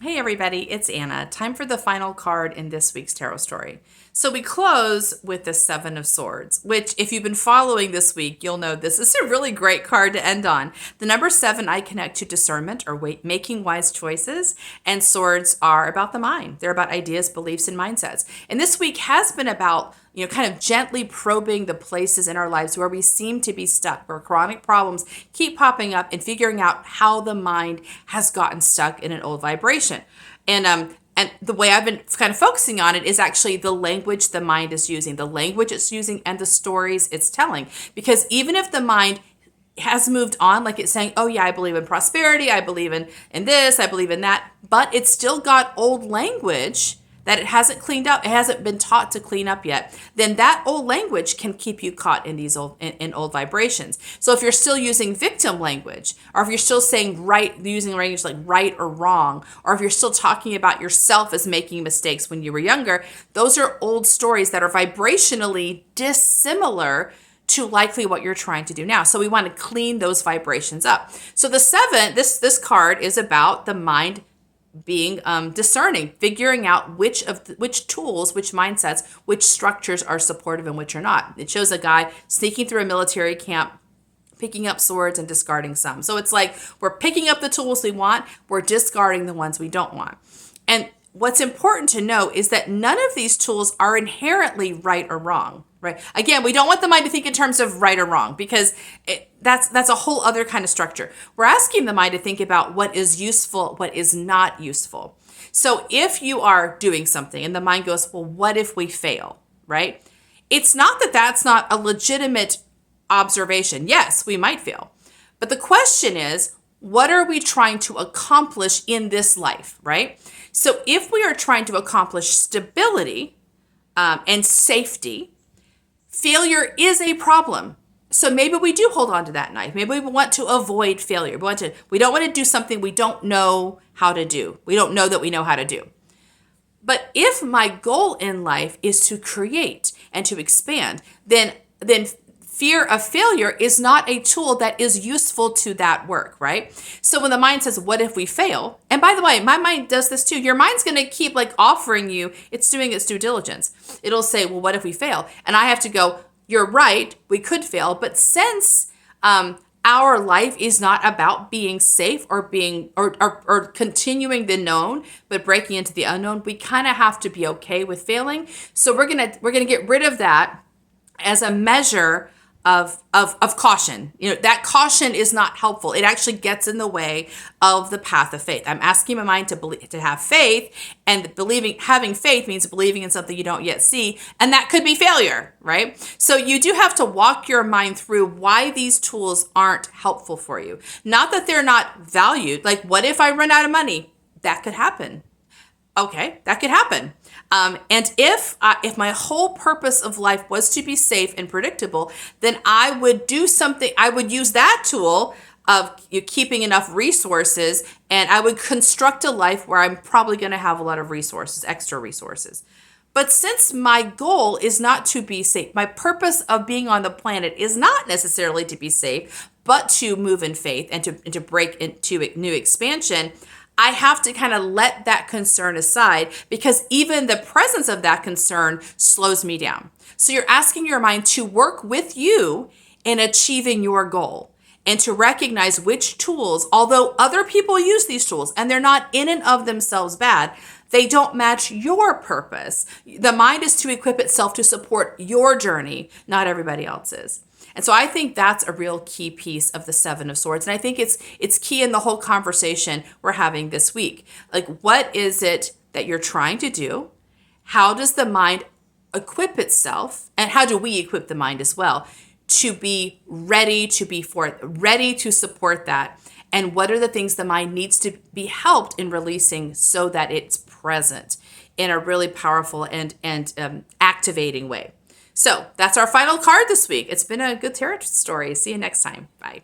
Hey everybody, it's Anna. Time for the final card in this week's tarot story. So we close with the Seven of Swords, which if you've been following this week, you'll know this is a really great card to end on. The number seven I connect to discernment or making wise choices, and swords are about the mind. They're about ideas, beliefs, and mindsets. And this week has been about kind of gently probing the places in our lives where we seem to be stuck, where chronic problems keep popping up, and figuring out how the mind has gotten stuck in an old vibration. And the way I've been kind of focusing on it is actually the language the mind is using, and the stories it's telling. Because even if the mind has moved on, like it's saying, oh yeah, I believe in prosperity, I believe in this, I believe in that, but it's still got old language that it hasn't cleaned up, it hasn't been taught to clean up yet, then that old language can keep you caught in these old vibrations. So if you're still using victim language, or if you're still saying using language like right or wrong, or if you're still talking about yourself as making mistakes when you were younger, those are old stories that are vibrationally dissimilar to likely what you're trying to do now. So we want to clean those vibrations up. So the seven, this card is about the mind being discerning, figuring out which tools, which mindsets, which structures are supportive and which are not. It shows a guy sneaking through a military camp, picking up swords and discarding some. So it's like we're picking up the tools we want, we're discarding the ones we don't want. And what's important to know is that none of these tools are inherently right or wrong, right? Again, we don't want the mind to think in terms of right or wrong, because that's a whole other kind of structure. We're asking the mind to think about what is useful, what is not useful. So if you are doing something and the mind goes, well, what if we fail, right? It's not that that's not a legitimate observation. Yes, we might fail. But the question is, what are we trying to accomplish in this life, right? So if we are trying to accomplish stability and safety, failure is a problem. So maybe we do hold on to that knife. Maybe we want to avoid failure. We don't want to do something we don't know how to do. We don't know that we know how to do. But if my goal in life is to create and to expand, then fear of failure is not a tool that is useful to that work, right? So when the mind says, what if we fail? And by the way, my mind does this too. Your mind's going to keep like offering you, it's doing its due diligence. It'll say, well, what if we fail? And I have to go, you're right, we could fail. But since our life is not about being safe or being or continuing the known but breaking into the unknown, we kind of have to be okay with failing. So we're gonna get rid of that as a measure of caution. That caution is not helpful. It actually gets in the way of the path of faith. I'm asking my mind to have faith, and having faith means believing in something you don't yet see, and that could be failure, right? So you do have to walk your mind through why these tools aren't helpful for you. Not that they're not valued. Like, what if I run out of money? That could happen. Okay, that could happen. And if my whole purpose of life was to be safe and predictable, then I would do something. I would use that tool of keeping enough resources, and I would construct a life where I'm probably going to have a lot of resources, extra resources. But since my goal is not to be safe, my purpose of being on the planet is not necessarily to be safe, but to move in faith and to break into new expansion, I have to kind of let that concern aside, because even the presence of that concern slows me down. So you're asking your mind to work with you in achieving your goal, and to recognize which tools, although other people use these tools and they're not in and of themselves bad, they don't match your purpose. The mind is to equip itself to support your journey, not everybody else's. And so I think that's a real key piece of the Seven of Swords. And I think it's key in the whole conversation we're having this week. Like, what is it that you're trying to do? How does the mind equip itself? And how do we equip the mind as well to be ready to support that? And what are the things the mind needs to be helped in releasing so that it's present in a really powerful and activating way? So that's our final card this week. It's been a good tarot story. See you next time. Bye.